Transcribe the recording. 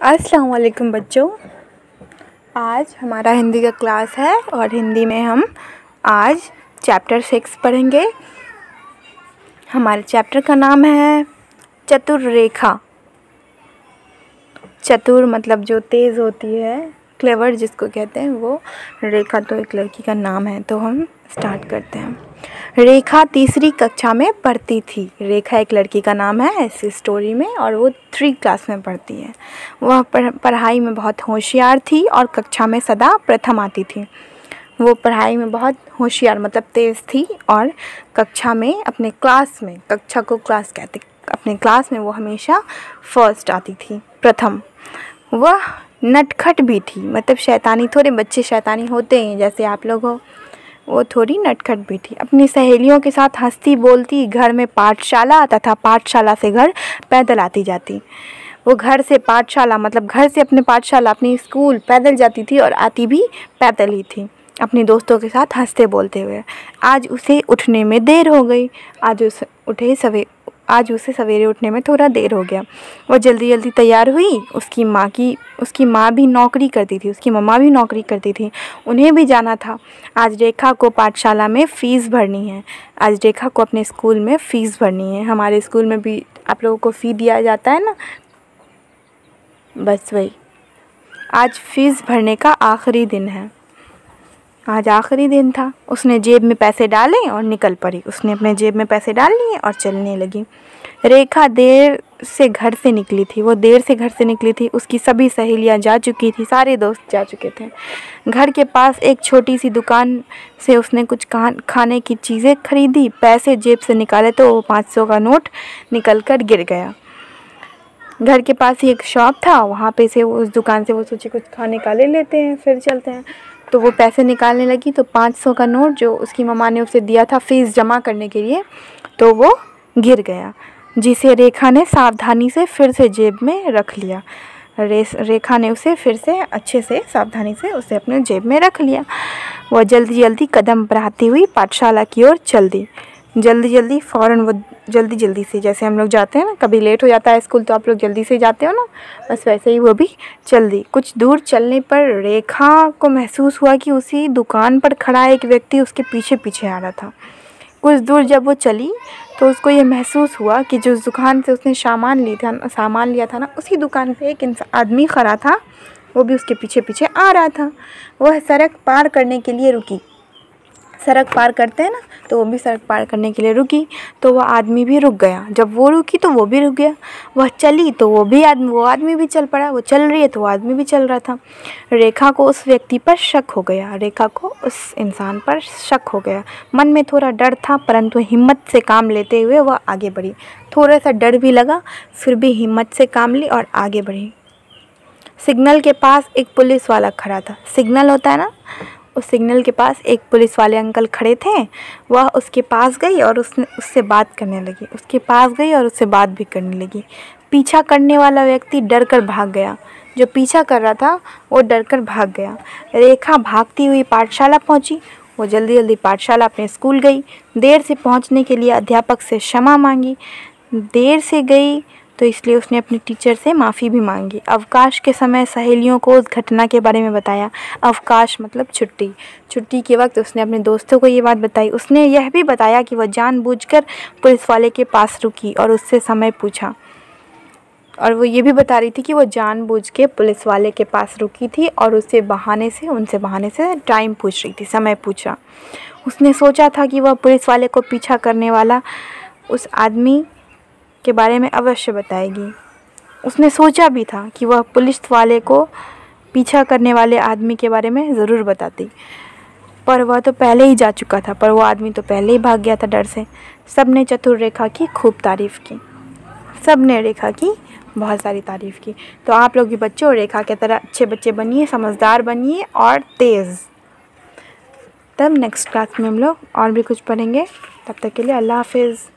अस्सलाम वालेकुम बच्चों। आज हमारा हिंदी का क्लास है और हिंदी में हम आज चैप्टर 6 पढ़ेंगे। हमारे चैप्टर का नाम है चतुर्रेखा। चतुर मतलब जो तेज़ होती है, क्लेवर जिसको कहते हैं वो, रेखा तो एक लड़की का नाम है। तो हम स्टार्ट करते हैं। रेखा तीसरी कक्षा में पढ़ती थी। रेखा एक लड़की का नाम है इस स्टोरी में और वो 3 क्लास में पढ़ती है। वह पढ़ाई में बहुत होशियार थी और कक्षा में सदा प्रथम आती थी। वो पढ़ाई में बहुत होशियार मतलब तेज़ थी और कक्षा में अपने क्लास में, कक्षा को क्लास कहते, अपने क्लास में वो हमेशा फर्स्ट आती थी, प्रथम। वह नटखट भी थी, मतलब शैतानी, थोड़े बच्चे शैतानी होते हैं जैसे आप लोग हो, वो थोड़ी नटखट भी थी। अपनी सहेलियों के साथ हंसती बोलती, घर में पाठशाला तथा पाठशाला से घर पैदल आती जाती। वो घर से पाठशाला मतलब घर से अपने पाठशाला, अपनी स्कूल पैदल जाती थी और आती भी पैदल ही थी, अपने दोस्तों के साथ हंसते बोलते हुए। आज उसे उठने में देर हो गई। आज उसे सवेरे उठने में थोड़ा देर हो गया। वह जल्दी जल्दी तैयार हुई। उसकी माँ भी नौकरी करती थी, उसकी मम्मा भी नौकरी करती थी, उन्हें भी जाना था। आज रेखा को पाठशाला में फ़ीस भरनी है। आज रेखा को अपने स्कूल में फ़ीस भरनी है। हमारे स्कूल में भी आप लोगों को फ़ी दिया जाता है ना, बस वही। आज फ़ीस भरने का आखिरी दिन है। आज आखिरी दिन था। उसने जेब में पैसे डाले और निकल पड़ी। उसने अपने जेब में पैसे डाल लिए और चलने लगी। रेखा देर से घर से निकली थी। वो देर से घर से निकली थी। उसकी सभी सहेलियां जा चुकी थी, सारे दोस्त जा चुके थे। घर के पास एक छोटी सी दुकान से उसने कुछ खाने की चीज़ें खरीदी। पैसे जेब से निकाले तो वो 500 का नोट निकल कर गिर गया। घर के पास ही एक शॉप था, वहाँ पे से उस दुकान से वो सोची कुछ खाने का ले लेते हैं फिर चलते हैं। तो वो पैसे निकालने लगी तो 500 का नोट जो उसकी मम्मा ने उसे दिया था फ़ीस जमा करने के लिए, तो वो गिर गया, जिसे रेखा ने सावधानी से फिर से जेब में रख लिया। रेखा ने उसे फिर से अच्छे से सावधानी से उसे अपने जेब में रख लिया। वह जल्दी जल्दी कदम बढ़ाती हुई पाठशाला की ओर चल दी। जल्दी जल्दी से, जैसे हम लोग जाते हैं ना, कभी लेट हो जाता है स्कूल तो आप लोग जल्दी से जाते हो ना, बस वैसे ही वो भी चल दी। कुछ दूर चलने पर रेखा को महसूस हुआ कि उसी दुकान पर खड़ा एक व्यक्ति उसके पीछे पीछे आ रहा था। कुछ दूर जब वो चली तो उसको ये महसूस हुआ कि जो दुकान से उसने सामान लिया था ना, उसी दुकान पे एक आदमी खड़ा था, वो भी उसके पीछे पीछे आ रहा था। वह सड़क पार करने के लिए रुकी। सड़क पार करते हैं ना, तो वो भी सड़क पार करने के लिए रुकी, तो वह आदमी भी रुक गया। जब वो रुकी तो वो भी रुक गया। वह चली तो वो आदमी भी चल पड़ा। वो चल रही है तो वो आदमी भी चल रहा था। रेखा को उस व्यक्ति पर शक हो गया। रेखा को उस इंसान पर शक हो गया। मन में थोड़ा डर था, परंतु हिम्मत से काम लेते हुए वह आगे बढ़ी। थोड़ा सा डर भी लगा, फिर भी हिम्मत से काम ली और आगे बढ़ी। सिग्नल के पास एक पुलिस वाला खड़ा था। सिग्नल होता है ना, उस सिग्नल के पास एक पुलिस वाले अंकल खड़े थे। वह उसके पास गई और उससे बात करने लगी। उससे बात भी करने लगी। पीछा करने वाला व्यक्ति डर कर भाग गया। जो पीछा कर रहा था वो डर कर भाग गया। रेखा भागती हुई पाठशाला पहुंची। वो जल्दी जल्दी पाठशाला अपने स्कूल गई। देर से पहुंचने के लिए अध्यापक से क्षमा मांगी। देर से गई तो इसलिए उसने अपने टीचर से माफ़ी भी मांगी। अवकाश के समय सहेलियों को उस घटना के बारे में बताया। अवकाश मतलब छुट्टी। छुट्टी के वक्त उसने अपने दोस्तों को ये बात बताई। उसने यह भी बताया कि वह जानबूझकर पुलिस वाले के पास रुकी और उससे समय पूछा। और वो ये भी बता रही थी कि वो जानबूझ के पुलिस वाले के पास रुकी थी और उनसे बहाने से टाइम पूछ रही थी, समय पूछा। उसने सोचा था कि वह पुलिस वाले को पीछा करने वाला उस आदमी के बारे में अवश्य बताएगी। उसने सोचा भी था कि वह पुलिस वाले को पीछा करने वाले आदमी के बारे में ज़रूर बताती, पर वह तो पहले ही जा चुका था, पर वो आदमी तो पहले ही भाग गया था डर से। सब ने चतुर रेखा की खूब तारीफ़ की। सब ने रेखा की बहुत सारी तारीफ़ की। तो आप लोग भी बच्चों रेखा की तरह अच्छे बच्चे बनिए, समझदार बनिए और तेज़। तब नेक्स्ट क्लास में हम लोग और भी कुछ पढ़ेंगे। तब तक के लिए अल्लाह हाफिज़।